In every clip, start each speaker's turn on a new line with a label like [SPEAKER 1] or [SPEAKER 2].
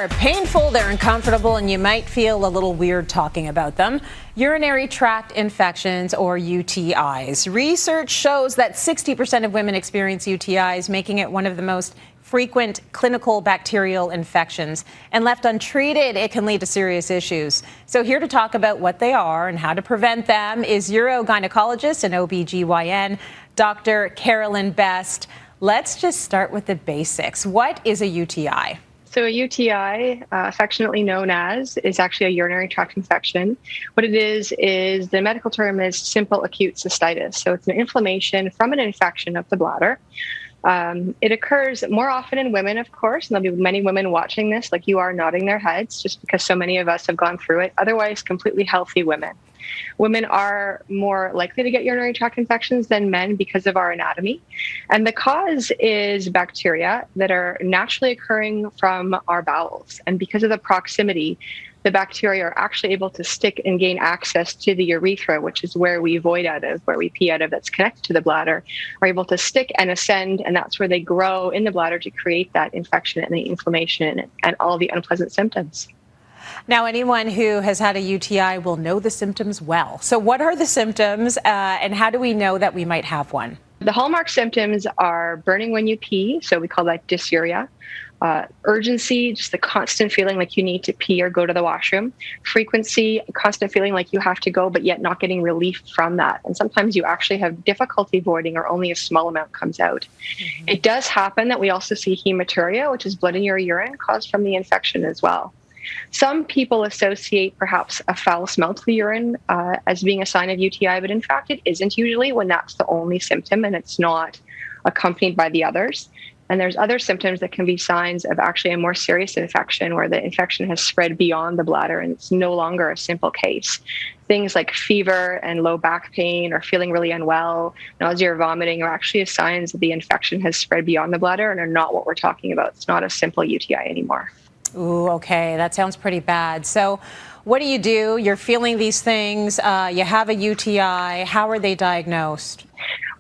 [SPEAKER 1] are painful, they're uncomfortable, and you might feel a little weird talking about them. Urinary tract infections, or UTIs. Research shows that 60% of women experience UTIs, making it one of the most frequent clinical bacterial infections. And left untreated, it can lead to serious issues. So here to talk about what they are and how to prevent them is urogynecologist and OBGYN, Dr. Carolyn Best. Let's just start with the basics. What is a UTI?
[SPEAKER 2] So a UTI, affectionately known as, is actually a urinary tract infection. What it is the medical term is simple acute cystitis. So it's an inflammation from an infection of the bladder. It occurs more often in women, of course, and there'll be many women watching this, like you are, nodding their heads, just because so many of us have gone through it. Otherwise, completely healthy women. Women are more likely to get urinary tract infections than men because of our anatomy. And the cause is bacteria that are naturally occurring from our bowels. And because of the proximity, the bacteria are actually able to stick and gain access to the urethra, which is where we void out of, where we pee out of, that's connected to the bladder, are able to stick and ascend, and that's where they grow in the bladder to create that infection and the inflammation and all the unpleasant symptoms.
[SPEAKER 1] Now, anyone who has had a UTI will know the symptoms well. So what are the symptoms and how do we know that we might have one?
[SPEAKER 2] The hallmark symptoms are burning when you pee, so we call that dysuria. Urgency, just the constant feeling like you need to pee or go to the washroom. Frequency, a constant feeling like you have to go, but yet not getting relief from that. And sometimes you actually have difficulty voiding or only a small amount comes out. Mm-hmm. It does happen that we also see hematuria, which is blood in your urine caused from the infection as well. Some people associate perhaps a foul smell to the urine as being a sign of UTI, but in fact it isn't usually when that's the only symptom and it's not accompanied by the others. And there's other symptoms that can be signs of actually a more serious infection where the infection has spread beyond the bladder and it's no longer a simple case. Things like fever and low back pain or feeling really unwell, nausea or vomiting are actually signs that the infection has spread beyond the bladder and are not what we're talking about. It's not a simple UTI anymore.
[SPEAKER 1] Ooh, okay, that sounds pretty bad. So what do? You're feeling these things, you have a UTI, how are they diagnosed?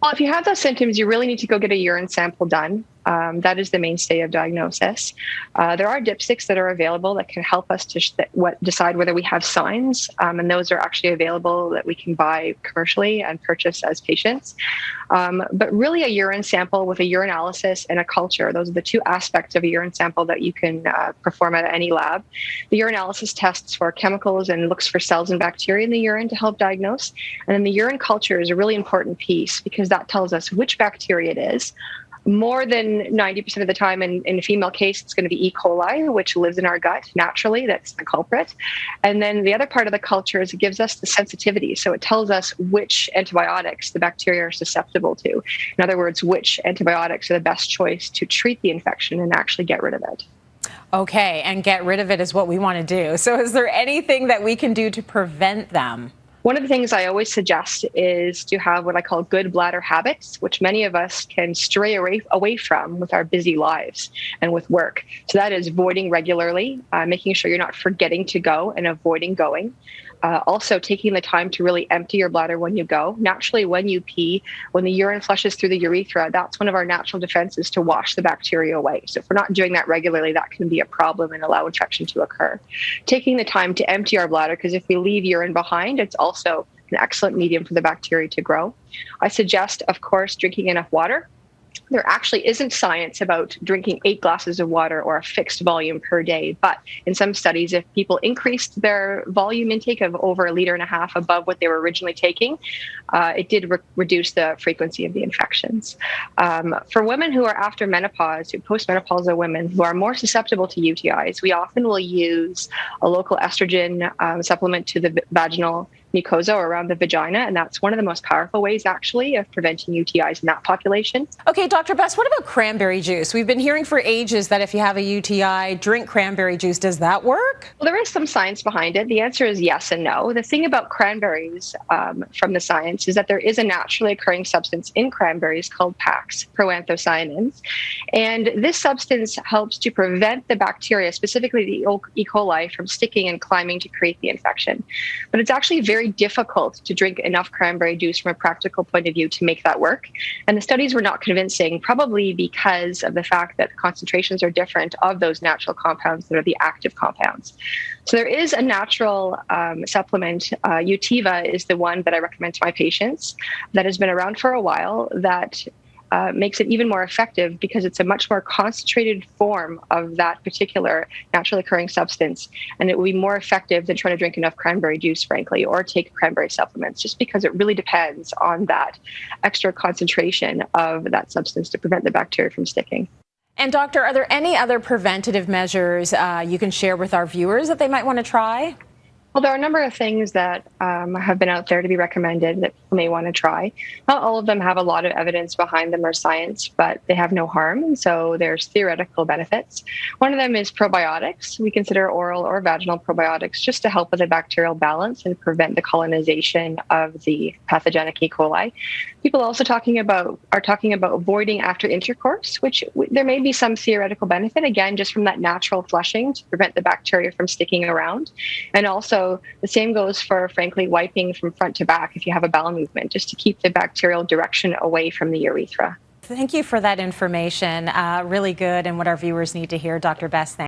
[SPEAKER 2] Well, if you have those symptoms, you really need to go get a urine sample done. That is the mainstay of diagnosis. There are dipsticks that are available that can help us to decide whether we have signs, and those are actually available that we can buy commercially and purchase as patients. But really a urine sample with a urinalysis and a culture, those are the two aspects of a urine sample that you can perform at any lab. The urinalysis tests for chemicals and looks for cells and bacteria in the urine to help diagnose. And then the urine culture is a really important piece because that tells us which bacteria it is. More than 90% of the time in a female case, it's going to be E. coli, which lives in our gut naturally. That's the culprit. And then the other part of the culture is it gives us the sensitivity. So it tells us which antibiotics the bacteria are susceptible to. In other words, which antibiotics are the best choice to treat the infection and actually get rid of it.
[SPEAKER 1] Okay, and get rid of it is what we want to do. So is there anything that we can do to prevent them?
[SPEAKER 2] One of the things I always suggest is to have what I call good bladder habits, which many of us can stray away from with our busy lives and with work. So that is voiding regularly, making sure you're not forgetting to go and avoiding going. Also taking the time to really empty your bladder when you go. Naturally, when you pee, when the urine flushes through the urethra, that's one of our natural defenses to wash the bacteria away. So if we're not doing that regularly, that can be a problem and allow infection to occur. Taking the time to empty our bladder, because if we leave urine behind, it's also an excellent medium for the bacteria to grow. I suggest, of course, drinking enough water. There actually isn't science about drinking 8 glasses of water or a fixed volume per day. But in some studies, if people increased their volume intake of over 1.5 liters above what they were originally taking, it did reduce the frequency of the infections. For women who are after menopause, postmenopausal women who are more susceptible to UTIs, we often will use a local estrogen supplement to the vaginal mucosa or around the vagina, and that's one of the most powerful ways actually of preventing UTIs in that population.
[SPEAKER 1] Okay, Dr. Best, what about cranberry juice? We've been hearing for ages that if you have a UTI, drink cranberry juice. Does that work? work?
[SPEAKER 2] Well, there is some science behind it. The answer is yes and no. The thing about cranberries from the science is that there is a naturally occurring substance in cranberries called PAX, proanthocyanins. And this substance helps to prevent the bacteria, specifically the E. coli, from sticking and climbing to create the infection. But it's actually very difficult to drink enough cranberry juice from a practical point of view to make that work. And the studies were not convincing, probably because of the fact that the concentrations are different of those natural compounds that are the active compounds. So there is a natural supplement. Utiva is the one that I recommend to my patients that has been around for a while that makes it even more effective because it's a much more concentrated form of that particular naturally occurring substance. And it will be more effective than trying to drink enough cranberry juice, frankly, or take cranberry supplements, just because it really depends on that extra concentration of that substance to prevent the bacteria from sticking.
[SPEAKER 1] And doctor, are there any other preventative measures you can share with our viewers that they might want to try?
[SPEAKER 2] Well, there are a number of things that have been out there to be recommended that people may want to try. Not all of them have a lot of evidence behind them or science, but they have no harm. And so there's theoretical benefits. One of them is probiotics. We consider oral or vaginal probiotics just to help with the bacterial balance and prevent the colonization of the pathogenic E. coli. People also are talking about avoiding after intercourse, which there may be some theoretical benefit, again, just from that natural flushing to prevent the bacteria from sticking around. And also the same goes for, frankly, wiping from front to back if you have a bowel movement, just to keep the bacterial direction away from the urethra.
[SPEAKER 1] Thank you for that information. Really good and what our viewers need to hear. Dr. Best, thanks.